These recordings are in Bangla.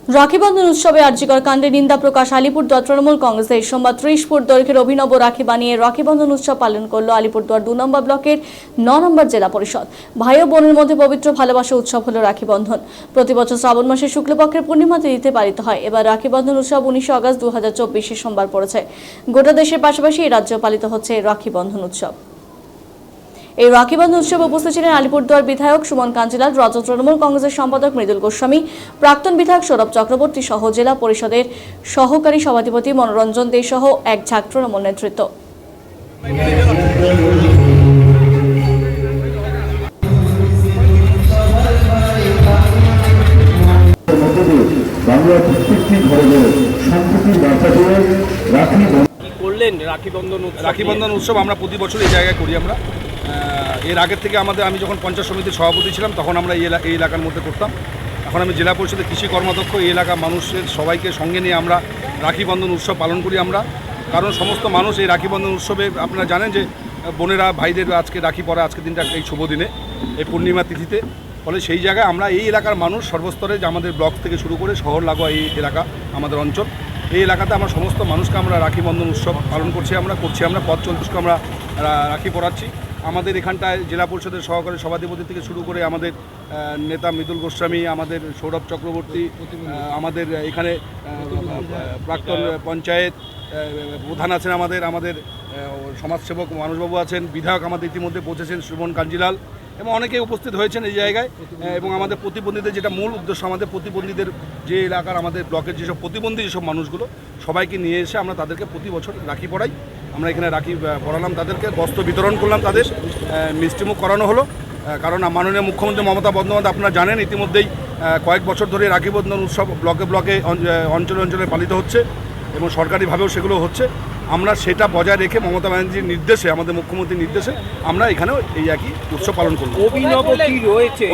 রাখীবন্ধন উৎসবে আরজিকর কাণ্ডে নিন্দা প্রকাশ আলিপুরদুয়ার তৃণমূল কংগ্রেসের সোমবার 30 ফুট দৈর্ঘ্যের অভিনব রাখি বানিয়ে রাখীবন্ধন উৎসব পালন করল আলিপুরদুয়ার 2 নম্বর ব্লকের 9 নম্বর জেলা পরিষদ। ভাই ও বোনের মধ্যে পবিত্র ভালোবাসা উৎসব হলো রাখীবন্ধন। প্রতি বছর শ্রাবণ মাসের শুক্লপক্ষের পূর্ণিমা তিথিতে পালিত হয়। এবার রাখীবন্ধন উৎসব 19 আগস্ট 2024 সোমবার পড়েছে। গোটা দেশের পাশাপাশি এই রাজ্যেও পালিত হচ্ছে রাখীবন্ধন উৎসব। এই রাখীবন্ধন উৎসবে উপস্থিত ছিলেন আলিপুরদুয়ার বিধায়ক সুমন কাঞ্জিলাল, রাজ্য তৃণমূল কংগ্রেসের সম্পাদক মৃদুল গোস্বামী, প্রাক্তন বিধায়ক সৌরভ চক্রবর্তী সহ জেলা পরিষদের সহকারী সভাধিপতি মনোরঞ্জন দে সহ এক ঝাঁক তৃণমূল নেতৃত্ব। রাখীবন্ধন উৎসব আমরা প্রতি বছর এই জায়গায় করি। আমরা এর আগের থেকে আমি যখন পঞ্চায়েত সমিতির সভাপতি ছিলাম তখন আমরা এই এলাকার মধ্যে করতাম। এখন আমি জেলা পরিষদের কৃষি কর্মাধ্যক্ষ। এই এলাকার মানুষের সবাইকে সঙ্গে নিয়ে আমরা রাখীবন্ধন উৎসব পালন করি আমরা। কারণ সমস্ত মানুষ এই রাখীবন্ধন উৎসবে আপনারা জানেন যে বোনেরা ভাইদের আজকে রাখি পরা আজকের দিনটা এই শুভ দিনে এই পূর্ণিমা তিথিতে। ফলে সেই জায়গায় আমরা এই এলাকার মানুষ সর্বস্তরে যে আমাদের ব্লক থেকে শুরু করে শহর লাগোয়া এই এলাকা আমাদের অঞ্চল, এই এলাকাতে আমরা সমস্ত মানুষকে আমরা রাখীবন্ধন উৎসব পালন করছি। আমরা পথ চলতিকে আমরা রাখি পরাচ্ছি। আমাদের এখানটায় জেলা পরিষদের সহকারী সভাধিপতি থেকে শুরু করে আমাদের নেতা মৃদুল গোস্বামী, আমাদের সৌরভ চক্রবর্তী, আমাদের এখানে প্রাক্তন পঞ্চায়েত প্রধান আছেন, আমাদের সমাজসেবক মানুষবাবু আছেন, বিধায়ক আমাদের ইতিমধ্যে পৌঁছেছেন সুমন কাঞ্জিলাল এবং অনেকেই উপস্থিত হয়েছেন এই জায়গায়। এবং আমাদের প্রতিবন্ধীদের যেটা মূল উদ্দেশ্য, আমাদের প্রতিবন্ধীদের যে এলাকার আমাদের ব্লকের যেসব প্রতিবন্ধী যেসব মানুষগুলো সবাইকে নিয়ে এসে আমরা তাদেরকে প্রতি বছর রাখি পরাই। আমরা এখানে রাখি পরালাম, তাদেরকে বস্ত্র বিতরণ করলাম, তাদের মিষ্টিমুখ করানো হলো। কারণ মাননীয় মুখ্যমন্ত্রী মমতা বন্দ্যোপাধ্যায় আপনারা জানেন ইতিমধ্যেই কয়েক বছর ধরে রাখীবন্ধন উৎসব ব্লকে অঞ্চলে পালিত হচ্ছে এবং সরকারিভাবেও সেগুলো হচ্ছে। আমরা সেটা বজায় রেখে মমতা ব্যানার্জির নির্দেশে, আমাদের মুখ্যমন্ত্রীর নির্দেশে আমরা এখানেও এই একই উৎসব পালন করব।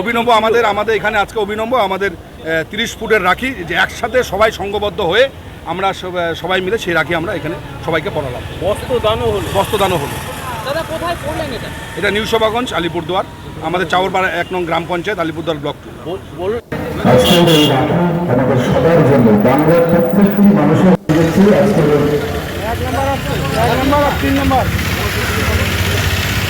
অভিনব আমাদের এখানে আজকে অভিনব আমাদের 30 ফুটের রাখি, যে একসাথে সবাই সংঘবদ্ধ হয়ে আমরা সবাই মিলে সেই রাখি আমরা এখানে সবাইকে পরালাম। বস্ত্রদানও হলো। এটা নিউ শোভাগঞ্জ, আলিপুরদুয়ার, আমাদের চাউরপাড়া 1 নং গ্রাম পঞ্চায়েত, আলিপুরদুয়ার ব্লক 2। আমাদের সবার জন্য বাংলার প্রত্যেকটি মানুষের 1 নম্বর 3 নম্বর